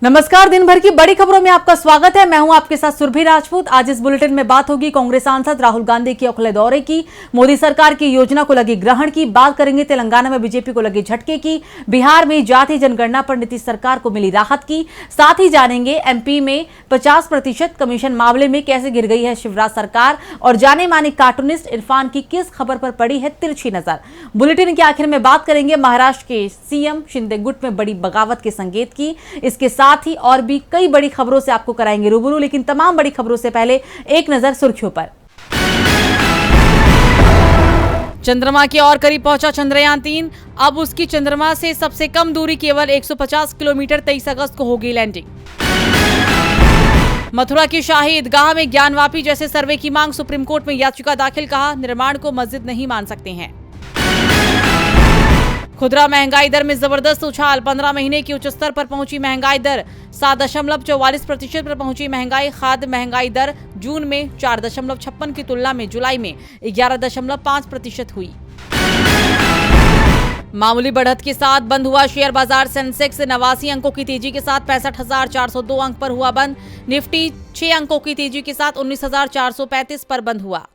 नमस्कार, दिन भर की बड़ी खबरों में आपका स्वागत है। मैं हूं आपके साथ सुरभि राजपूत। आज इस बुलेटिन में बात होगी कांग्रेस सांसद राहुल गांधी के ओखले दौरे की, मोदी सरकार की योजना को लगी ग्रहण की, बात करेंगे तेलंगाना में बीजेपी को लगे झटके की, बिहार में जाति जनगणना पर नीतीश सरकार को मिली राहत की, साथ ही जानेंगे एमपी में 50% कमीशन मामले में कैसे गिर गई है शिवराज सरकार, और जाने माने कार्टूनिस्ट इरफान की किस खबर पर पड़ी है तिरछी नजर। बुलेटिन के आखिर में बात करेंगे महाराष्ट्र के सीएम शिंदे गुट में बड़ी बगावत के संकेत की। इसके साथ ही और भी कई बड़ी खबरों से आपको कराएंगे रूबरू, लेकिन तमाम बड़ी खबरों से पहले एक नजर सुर्खियों पर। चंद्रमा के और करीब पहुंचा चंद्रयान 3। अब उसकी चंद्रमा से सबसे कम दूरी केवल 150 किलोमीटर 23 अगस्त को होगी लैंडिंग। मथुरा की शाही ईदगाह में ज्ञानवापी जैसे सर्वे की मांग, सुप्रीम कोर्ट में याचिका दाखिल, कहा निर्माण को मस्जिद नहीं मान सकते हैं। खुदरा महंगाई दर में जबरदस्त उछाल, 15 महीने की उच्च स्तर पर पहुंची महंगाई दर, 7.44% पर पहुंची महंगाई। खाद्य महंगाई दर जून में 4.56 की तुलना में जुलाई में 11.5% हुई। मामूली बढ़त के साथ बंद हुआ शेयर बाजार, सेंसेक्स 89 अंकों की तेजी के साथ 65,402 अंक पर हुआ बंद। निफ्टी 6 अंकों की तेजी के साथ 19,435 पर बंद हुआ।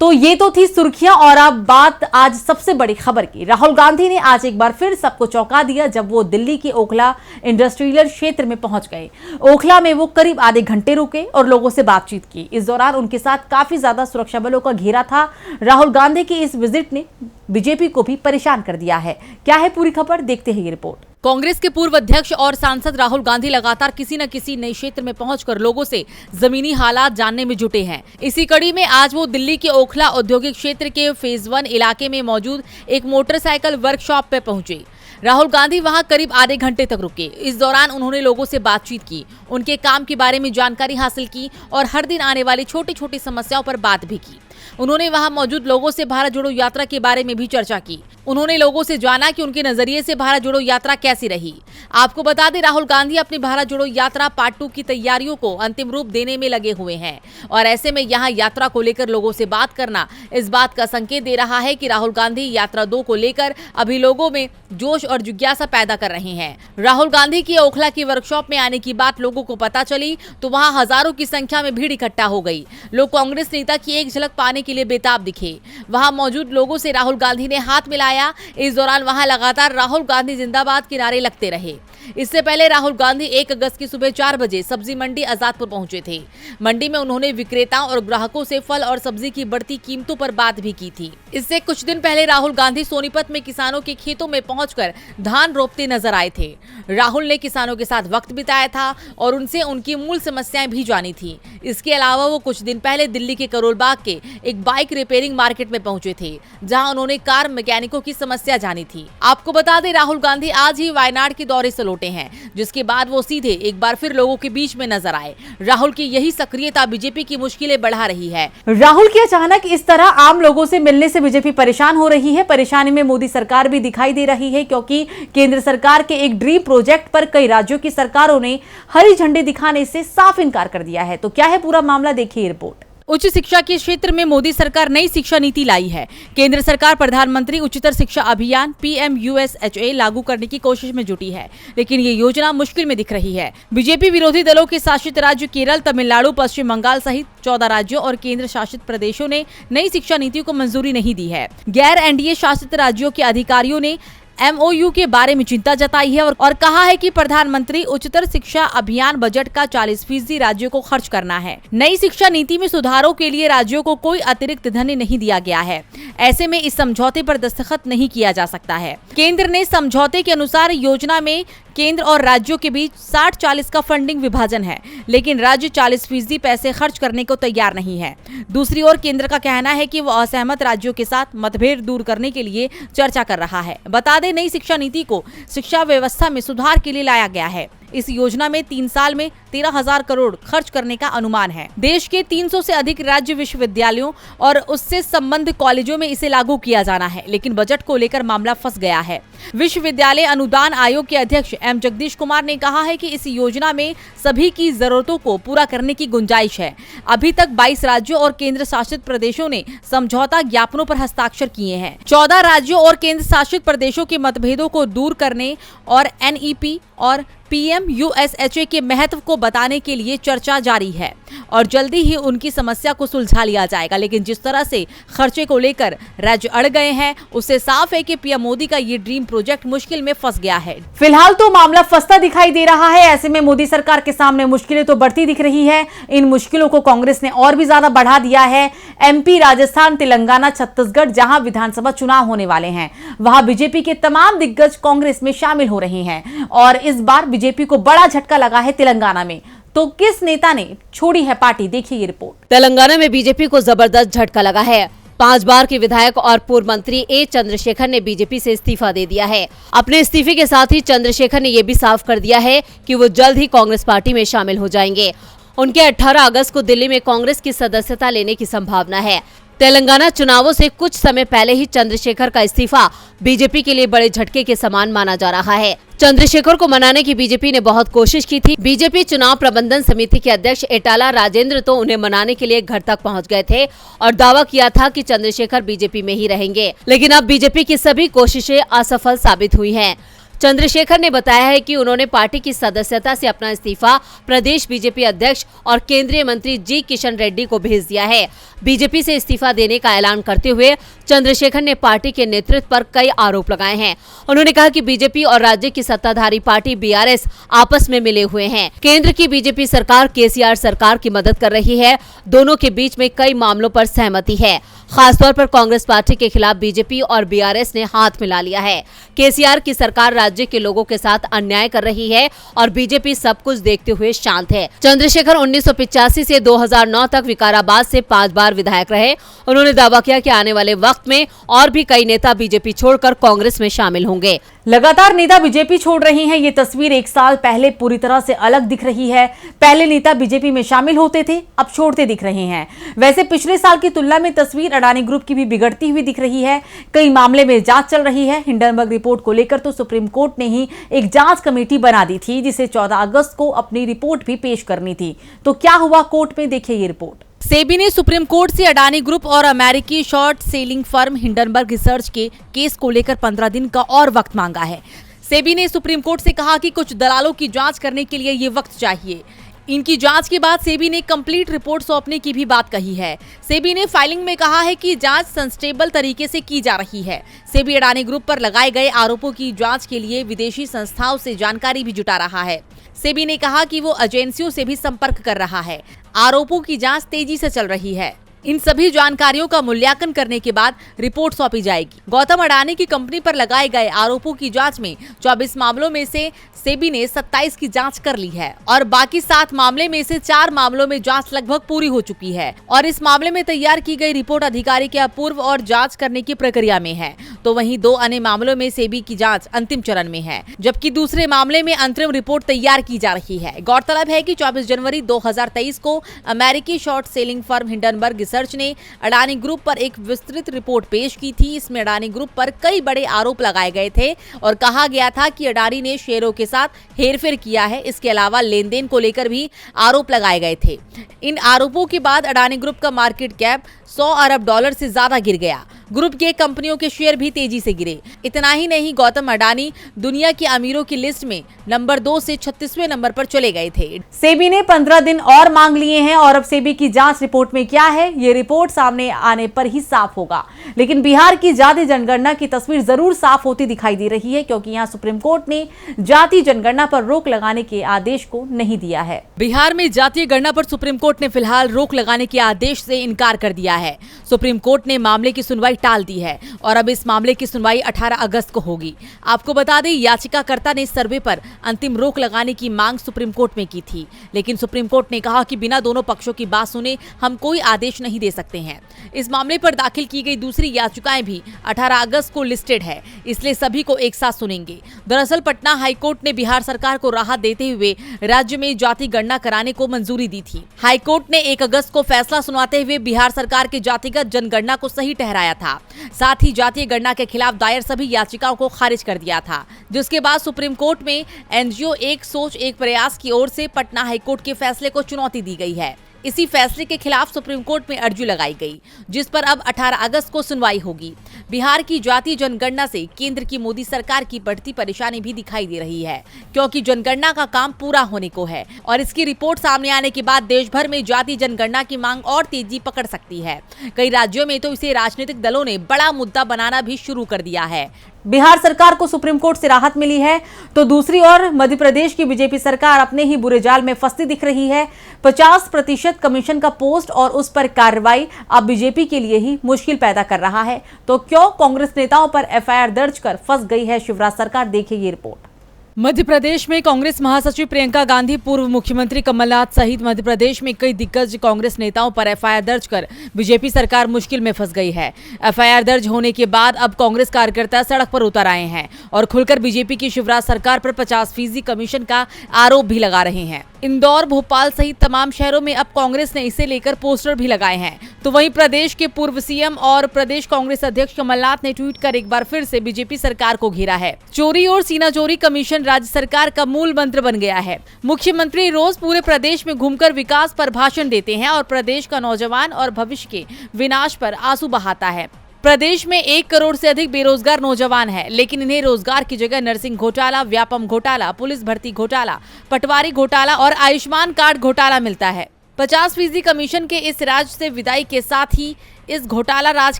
तो ये तो थी सुर्खियां, और अब बात आज सबसे बड़ी खबर की। राहुल गांधी ने आज एक बार फिर सबको चौंका दिया जब वो दिल्ली के ओखला इंडस्ट्रियल क्षेत्र में पहुंच गए। ओखला में वो करीब आधे घंटे रुके और लोगों से बातचीत की। इस दौरान उनके साथ काफी ज्यादा सुरक्षा बलों का घेरा था। राहुल गांधी की इस विजिट ने बीजेपी को भी परेशान कर दिया है। क्या है पूरी खबर, देखते हैं ये रिपोर्ट। कांग्रेस के पूर्व अध्यक्ष और सांसद राहुल गांधी लगातार किसी न किसी नए क्षेत्र में पहुंचकर लोगों से जमीनी हालात जानने में जुटे हैं। इसी कड़ी में आज वो दिल्ली के ओखला औद्योगिक क्षेत्र के फेज 1 इलाके में मौजूद एक मोटरसाइकिल वर्कशॉप पे पहुंचे। राहुल गांधी वहां करीब आधे घंटे तक रुके। इस दौरान उन्होंने लोगों से बातचीत की, उनके काम के बारे में जानकारी हासिल की और हर दिन आने वाली छोटी छोटी समस्याओं पर बात भी की। उन्होंने वहां मौजूद लोगों से भारत जोड़ो यात्रा के बारे में भी चर्चा की। उन्होंने लोगों से जाना कि उनके नजरिए से भारत जोड़ो यात्रा कैसी रही। आपको बता दें, राहुल गांधी अपनी भारत जोड़ो यात्रा पार्ट 2 की तैयारियों को अंतिम रूप देने में लगे हुए हैं, और ऐसे में यहां यात्रा को लेकर लोगों से बात करना इस बात का संकेत दे रहा है कि राहुल गांधी यात्रा 2 को लेकर अभी लोगों में जोश और जिज्ञासा पैदा कर रहे हैं। राहुल गांधी की ओखला की वर्कशॉप में आने की बात लोगों को पता चली तो वहां हजारों की संख्या में भीड़ इकट्ठा हो गई। लोग कांग्रेस नेता की एक झलक पाने के लिए बेताब दिखे। वहां मौजूद लोगों से राहुल गांधी ने हाथ मिलाया। इस दौरान वहां लगातार राहुल गांधी जिंदाबाद के नारे लगते रहे। इससे पहले राहुल गांधी 1 अगस्त की सुबह 4 बजे सब्जी मंडी आजादपुर पहुंचे थे। मंडी में उन्होंने विक्रेताओं और ग्राहकों से फल और सब्जी की बढ़ती कीमतों पर बात भी की थी। इससे कुछ दिन पहले राहुल गांधी सोनीपत में किसानों के खेतों में पहुंचकर धान रोपते नजर आए थे। राहुल ने किसानों के साथ वक्त बिताया था और उनसे उनकी मूल समस्याएं भी जानी थी। इसके अलावा वो कुछ दिन पहले दिल्ली के करोल बाग के एक बाइक रिपेयरिंग मार्केट में पहुंचे थे, जहां उन्होंने कार मैकेनिकों की समस्या जानी थी। आपको बता दें, राहुल गांधी आज ही वायनाड के दौरे से लौटे हैं, जिसके बाद वो सीधे एक बार फिर लोगों के बीच में नजर आए। राहुल की यही सक्रियता बीजेपी की मुश्किलें बढ़ा रही है। राहुल की अचानक इस तरह आम लोगों से मिलने से बीजेपी परेशान हो रही है। परेशानी में मोदी सरकार भी दिखाई दे रही है, क्योंकि केंद्र सरकार के एक ड्रीम प्रोजेक्ट पर कई राज्यों की सरकारों ने हरी झंडी दिखाने से साफ इनकार कर दिया है। तो क्या है पूरा मामला, देखिए रिपोर्ट। उच्च शिक्षा के क्षेत्र में मोदी सरकार नई शिक्षा नीति लाई है। केंद्र सरकार प्रधानमंत्री उच्चतर शिक्षा अभियान PMUSHA लागू करने की कोशिश में जुटी है, लेकिन ये योजना मुश्किल में दिख रही है। बीजेपी विरोधी दलों के शासित राज्य केरल, तमिलनाडु, पश्चिम बंगाल सहित 14 राज्यों और केंद्र शासित प्रदेशों ने नई शिक्षा नीति को मंजूरी नहीं दी है। गैर एनडीए शासित राज्यों के अधिकारियों ने MOU के बारे में चिंता जताई है और कहा है कि प्रधानमंत्री उच्चतर शिक्षा अभियान बजट का 40% राज्यों को खर्च करना है। नई शिक्षा नीति में सुधारों के लिए राज्यों को कोई अतिरिक्त धन नहीं दिया गया है। ऐसे में इस समझौते पर दस्तखत नहीं किया जा सकता है। केंद्र ने समझौते के अनुसार योजना में केंद्र और राज्यों के बीच 60-40 का फंडिंग विभाजन है, लेकिन राज्य 40% पैसे खर्च करने को तैयार नहीं है। दूसरी ओर केंद्र का कहना है कि वो असहमत राज्यों के साथ मतभेद दूर करने के लिए चर्चा कर रहा है। बता दें, नई शिक्षा नीति को शिक्षा व्यवस्था में सुधार के लिए लाया गया है। इस योजना में 3 साल में 13,000 करोड़ खर्च करने का अनुमान है। देश के 300 से अधिक राज्य विश्वविद्यालयों और उससे संबद्ध कॉलेजों में इसे लागू किया जाना है, लेकिन बजट को लेकर मामला फंस गया है। विश्वविद्यालय अनुदान आयोग के अध्यक्ष एम जगदीश कुमार ने कहा है कि इस योजना में सभी की जरूरतों को पूरा करने की गुंजाइश है। अभी तक 22 राज्यों और केंद्र शासित प्रदेशों ने समझौता ज्ञापनों पर हस्ताक्षर किए हैं। 14 राज्यों और केंद्र शासित प्रदेशों के मतभेदों को दूर करने और NEP और PMUSHA के महत्व को बताने के लिए चर्चा जारी है और जल्दी ही उनकी समस्या को सुलझा लिया जाएगा। लेकिन जिस तरह से खर्चे को लेकर राज्य अड़ गए हैं, उससे साफ है कि पीएम मोदी का ये ड्रीम प्रोजेक्ट मुश्किल में फंस गया है। फिलहाल तो मामला फंसता दिखाई दे रहा है। ऐसे में मोदी सरकार के सामने मुश्किलें तो बढ़ती दिख रही है। इन मुश्किलों को कांग्रेस ने और भी ज्यादा बढ़ा दिया है। MP, राजस्थान, तेलंगाना, छत्तीसगढ़ जहां विधानसभा चुनाव होने वाले हैं, वहां बीजेपी के तमाम दिग्गज कांग्रेस में शामिल हो रहे हैं और इस बार बीजेपी को बड़ा झटका लगा है तेलंगाना में। तो किस नेता ने छोड़ी है पार्टी, देखिए ये रिपोर्ट। तेलंगाना में बीजेपी को जबरदस्त झटका लगा है। 5 बार के विधायक और पूर्व मंत्री ए चंद्रशेखर ने बीजेपी से इस्तीफा दे दिया है। अपने इस्तीफे के साथ ही चंद्रशेखर ने यह भी साफ कर दिया है कि वो जल्द ही कांग्रेस पार्टी में शामिल हो जाएंगे। उनके 18 अगस्त को दिल्ली में कांग्रेस की सदस्यता लेने की संभावना है। तेलंगाना चुनावों से कुछ समय पहले ही चंद्रशेखर का इस्तीफा बीजेपी के लिए बड़े झटके के समान माना जा रहा है। चंद्रशेखर को मनाने की बीजेपी ने बहुत कोशिश की थी। बीजेपी चुनाव प्रबंधन समिति के अध्यक्ष एटाला राजेंद्र तो उन्हें मनाने के लिए घर तक पहुंच गए थे और दावा किया था कि चंद्रशेखर बीजेपी में ही रहेंगे। लेकिन अब बीजेपी की सभी कोशिशें असफल साबित हुई हैं। चंद्रशेखर ने बताया है कि उन्होंने पार्टी की सदस्यता से अपना इस्तीफा प्रदेश बीजेपी अध्यक्ष और केंद्रीय मंत्री जी किशन रेड्डी को भेज दिया है। बीजेपी से इस्तीफा देने का ऐलान करते हुए चंद्रशेखर ने पार्टी के नेतृत्व पर कई आरोप लगाए हैं। उन्होंने कहा कि बीजेपी और राज्य की सत्ताधारी पार्टी BRS आपस में मिले हुए हैं। केंद्र की बीजेपी सरकार KCR सरकार की मदद कर रही है। दोनों के बीच में कई मामलों पर सहमति है। खासतौर पर कांग्रेस पार्टी के खिलाफ बीजेपी और BRS ने हाथ मिला लिया है। KCR की सरकार राज्य के लोगों के साथ अन्याय कर रही है और बीजेपी सब कुछ देखते हुए शांत है। चंद्रशेखर 1985 से 2009 तक विकाराबाद से 5 बार विधायक रहे। उन्होंने दावा किया कि आने वाले वक्त में और भी कई नेता बीजेपी छोड़कर कांग्रेस में शामिल होंगे। लगातार नेता बीजेपी छोड़ रहे हैं। ये तस्वीर 1 साल पहले पूरी तरह से अलग दिख रही है। पहले नेता बीजेपी में शामिल होते थे, अब छोड़ते दिख रहे हैं। वैसे पिछले साल की तुलना में तस्वीर अडानी ग्रुप की भी बिगड़ती हुई दिख रही है। कई मामले में जांच चल रही है। हिंडनबर्ग रिपोर्ट को लेकर तो सुप्रीम कोर्ट ने ही एक जांच कमेटी बना दी थी, जिसे 14 अगस्त को अपनी रिपोर्ट भी पेश करनी थी। तो क्या हुआ कोर्ट में, देखिए ये रिपोर्ट। सेबी ने सुप्रीम कोर्ट से अडानी ग्रुप और अमेरिकी short selling firm Hindenburg research के केस को लेकर 15 दिन का और वक्त मांगा है। सेबी ने सुप्रीम कोर्ट से कहा कि कुछ दलालों की जांच करने के लिए ये वक्त चाहिए। इनकी जांच के बाद सेबी ने कंप्लीट रिपोर्ट सौंपने की भी बात कही है। सेबी ने फाइलिंग में कहा है कि जांच सस्टेनेबल तरीके से की जा रही है। सेबी अडानी ग्रुप पर लगाए गए आरोपों की जांच के लिए विदेशी संस्थाओं से जानकारी भी जुटा रहा है। सेबी ने कहा कि वो एजेंसियों से भी संपर्क कर रहा है। आरोपों की जांच तेजी से चल रही है। इन सभी जानकारियों का मूल्यांकन करने के बाद रिपोर्ट सौंपी जाएगी। गौतम अडानी की कंपनी पर लगाए गए आरोपों की जांच में 24 मामलों में से सेबी ने 27 की जांच कर ली है और बाकी 7 मामले में से 4 मामलों में जांच लगभग पूरी हो चुकी है और इस मामले में तैयार की गई रिपोर्ट अधिकारी के अपूर्व और जांच करने की प्रक्रिया में है। तो वहीं 2 अन्य मामलों में सेबी की जांच अंतिम चरण में है, जबकि दूसरे मामले में अंतरिम रिपोर्ट तैयार की जा रही है। गौरतलब है कि 24 जनवरी 2023 को अमेरिकी short selling firm Hindenburg research ने अडानी ग्रुप पर एक विस्तृत रिपोर्ट पेश की थी। इसमें अडानी ग्रुप पर कई बड़े आरोप लगाए गए थे और कहा गया था कि अडानी ने शेयरों के साथ हेरफेर किया है। इसके अलावा लेन देन को लेकर भी आरोप लगाए गए थे। इन आरोपों के बाद अडानी ग्रुप का मार्केट कैप $100 अरब से ज्यादा गिर गया। ग्रुप के कंपनियों के शेयर भी तेजी से गिरे। इतना ही नहीं, गौतम अडानी दुनिया के अमीरों की लिस्ट में नंबर 2 से 36वें नंबर पर चले गए थे। सेबी ने 15 दिन और मांग लिए हैं और अब सेबी की जांच रिपोर्ट में क्या है, ये रिपोर्ट सामने आने पर ही साफ होगा। लेकिन बिहार की जाति जनगणना की तस्वीर जरूर साफ होती दिखाई दे रही है, क्योंकि यहाँ सुप्रीम कोर्ट ने जाति जनगणना पर रोक लगाने के आदेश को नहीं दिया है। बिहार में जातीय गणना पर सुप्रीम कोर्ट ने फिलहाल रोक लगाने के आदेश से इनकार कर दिया है। सुप्रीम कोर्ट ने मामले की सुनवाई टाल दी है और अब इस मामले की सुनवाई 18 अगस्त को होगी। आपको बता दें, याचिकाकर्ता ने सर्वे पर अंतिम रोक लगाने की मांग सुप्रीम कोर्ट में की थी, लेकिन सुप्रीम कोर्ट ने कहा कि बिना दोनों पक्षों की बात सुने हम कोई आदेश नहीं दे सकते हैं। इस मामले पर दाखिल की गई दूसरी याचिकाएं भी 18 अगस्त को लिस्टेड है, इसलिए सभी को एक साथ सुनेंगे। दरअसल पटना हाईकोर्ट ने बिहार सरकार को राहत देते हुए राज्य में जाति गणना कराने को मंजूरी दी थी। हाईकोर्ट ने 1 अगस्त को फैसला सुनाते हुए बिहार सरकार की जातिगत जनगणना को सही ठहराया था। साथ ही जातीय गणना के खिलाफ दायर सभी याचिकाओं को खारिज कर दिया था, जिसके बाद सुप्रीम कोर्ट में एनजीओ एक सोच एक प्रयास की ओर से पटना हाईकोर्ट के फैसले को चुनौती दी गई है। इसी फैसले के खिलाफ सुप्रीम कोर्ट में अर्जी लगाई गई, जिस पर अब 18 अगस्त को सुनवाई होगी। बिहार की जातीय जनगणना से केंद्र की मोदी सरकार की बढ़ती परेशानी भी दिखाई दे रही है, क्योंकि जनगणना का काम पूरा होने को है और इसकी रिपोर्ट सामने आने के बाद देश भर में जातीय जनगणना की मांग और तेजी पकड़ सकती है। कई राज्यों में तो इसे राजनीतिक दलों ने बड़ा मुद्दा बनाना भी शुरू कर दिया है। बिहार सरकार को सुप्रीम कोर्ट से राहत मिली है, तो दूसरी ओर मध्य प्रदेश की बीजेपी सरकार अपने ही बुरे जाल में फंसती दिख रही है। 50% कमीशन का पोस्ट और उस पर कार्रवाई अब बीजेपी के लिए ही मुश्किल पैदा कर रहा है। तो क्यों कांग्रेस नेताओं पर एफआईआर दर्ज कर फंस गई है शिवराज सरकार? देखिए ये रिपोर्ट। मध्य प्रदेश में कांग्रेस महासचिव प्रियंका गांधी, पूर्व मुख्यमंत्री कमलनाथ सहित मध्य प्रदेश में कई दिग्गज कांग्रेस नेताओं पर एफआईआर दर्ज कर बीजेपी सरकार मुश्किल में फंस गई है। एफआईआर दर्ज होने के बाद अब कांग्रेस कार्यकर्ता सड़क पर उतर आए हैं और खुलकर बीजेपी की शिवराज सरकार पर 50% कमीशन का आरोप भी लगा रहे हैं। इंदौर, भोपाल सहित तमाम शहरों में अब कांग्रेस ने इसे लेकर पोस्टर भी लगाए हैं। तो वहीं प्रदेश के पूर्व सीएम और प्रदेश कांग्रेस अध्यक्ष कमलनाथ ने ट्वीट कर एक बार फिर से बीजेपी सरकार को घेरा है। चोरी और सीना चोरी कमीशन राज्य सरकार का मूल मंत्र बन गया है। मुख्यमंत्री रोज पूरे प्रदेश में घूमकर विकास पर भाषण देते हैं और प्रदेश का नौजवान और भविष्य के विनाश पर आंसू बहाता है। प्रदेश में 1 करोड़ से अधिक बेरोजगार नौजवान हैं, लेकिन इन्हें रोजगार की जगह नर्सिंग घोटाला, व्यापम घोटाला, पुलिस भर्ती घोटाला, पटवारी घोटाला और आयुष्मान कार्ड घोटाला मिलता है। 50% कमीशन के इस राज से विदाई के साथ ही इस घोटाला राज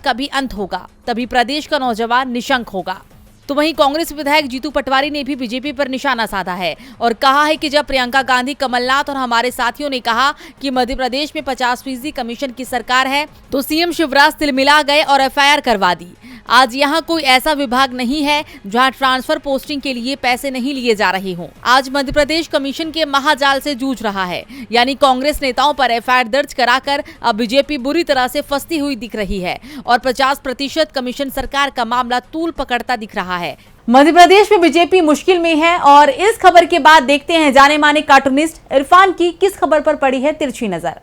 का भी अंत होगा, तभी प्रदेश का नौजवान निशंक होगा। तो वहीं कांग्रेस विधायक जीतू पटवारी ने भी बीजेपी पर निशाना साधा है और कहा है कि जब प्रियंका गांधी, कमलनाथ और हमारे साथियों ने कहा कि मध्य प्रदेश में 50% कमीशन की सरकार है, तो सीएम शिवराज तिलमिला गए और एफआईआर करवा दी। आज यहाँ कोई ऐसा विभाग नहीं है जहाँ ट्रांसफर पोस्टिंग के लिए पैसे नहीं लिए जा रहे हों। आज मध्य प्रदेश कमीशन के महाजाल से जूझ रहा है, यानी कांग्रेस नेताओं पर एफआईआर दर्ज कराकर अब बीजेपी बुरी तरह से फंसती हुई दिख रही है और 50% कमीशन सरकार का मामला तूल पकड़ता दिख रहा है। मध्य प्रदेश में बीजेपी मुश्किल में है और इस खबर के बाद देखते हैं जाने माने कार्टूनिस्ट इरफान की किस खबर पर पड़ी है तिरछी नजर।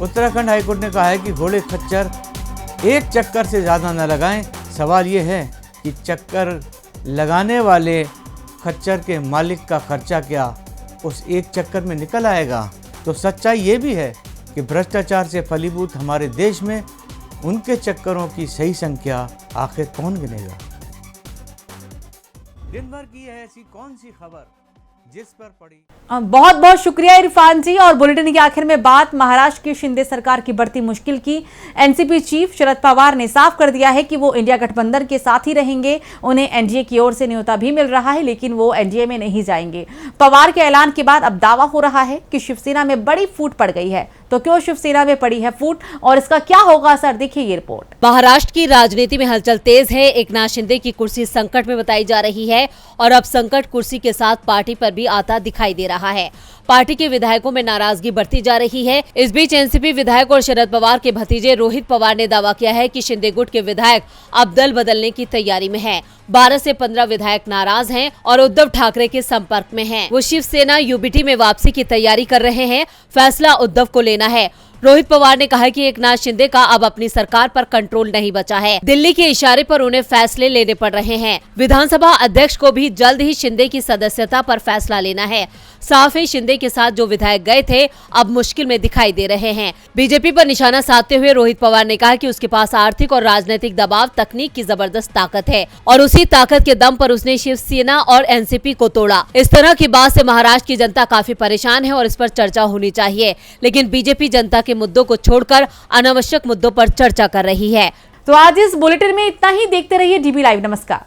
उत्तराखंड हाईकोर्ट ने कहा है कि घोड़े खच्चर एक चक्कर से ज़्यादा न लगाएं। सवाल ये है कि चक्कर लगाने वाले खच्चर के मालिक का खर्चा क्या उस एक चक्कर में निकल आएगा? तो सच्चाई ये भी है कि भ्रष्टाचार से फलीभूत हमारे देश में उनके चक्करों की सही संख्या आखिर कौन गिनेगा? दिन भर की है ऐसी कौन सी खबर जिस पर पड़ी। बहुत बहुत शुक्रिया इरफान जी। और बुलेटिन के आखिर में बात महाराष्ट्र की शिंदे सरकार की बढ़ती मुश्किल की। एनसीपी चीफ शरद पवार ने साफ कर दिया है कि वो इंडिया गठबंधन के साथ ही रहेंगे। उन्हें एनडीए की ओर से न्योता भी मिल रहा है, लेकिन वो एनडीए में नहीं जाएंगे। पवार के ऐलान के बाद अब दावा हो रहा है कि शिवसेना में बड़ी फूट पड़ गई है। तो क्यों शिवसेना में पड़ी है फूट और इसका क्या होगा असर? देखिए ये रिपोर्ट। महाराष्ट्र की राजनीति में हलचल तेज है। एकनाथ शिंदे की कुर्सी संकट में बताई जा रही है और अब संकट कुर्सी के साथ पार्टी पर भी आता दिखाई दे रहा है। पार्टी के विधायकों में नाराजगी बढ़ती जा रही है। इस बीच एनसीपी विधायक और शरद पवार के भतीजे रोहित पवार ने दावा किया है कि शिंदे गुट के विधायक अब दल बदलने की तैयारी में हैं। 12 से 15 विधायक नाराज हैं और उद्धव ठाकरे के संपर्क में हैं। वो शिवसेना यूबीटी में वापसी की तैयारी कर रहे हैं। फैसला उद्धव को लेना है। रोहित पवार ने कहा कि एकनाथ शिंदे का अब अपनी सरकार पर कंट्रोल नहीं बचा है। दिल्ली के इशारे पर उन्हें फैसले लेने पड़ रहे हैं। विधानसभा अध्यक्ष को भी जल्द ही शिंदे की सदस्यता पर फैसला लेना है। साफ है, शिंदे के साथ जो विधायक गए थे अब मुश्किल में दिखाई दे रहे हैं। बीजेपी पर निशाना साधते हुए रोहित पवार ने कहा कि उसके पास आर्थिक और राजनीतिक दबाव, तकनीक की जबरदस्त ताकत है और उसी ताकत के दम पर उसने शिवसेना और एनसीपी को तोड़ा। इस तरह की बात से महाराष्ट्र की जनता काफी परेशान है और इस पर चर्चा होनी चाहिए, लेकिन बीजेपी जनता के मुद्दों को छोड़कर अनावश्यक मुद्दों पर चर्चा कर रही है। तो आज इस बुलेटिन में इतना ही। देखते रहिए डीबी लाइव। नमस्कार।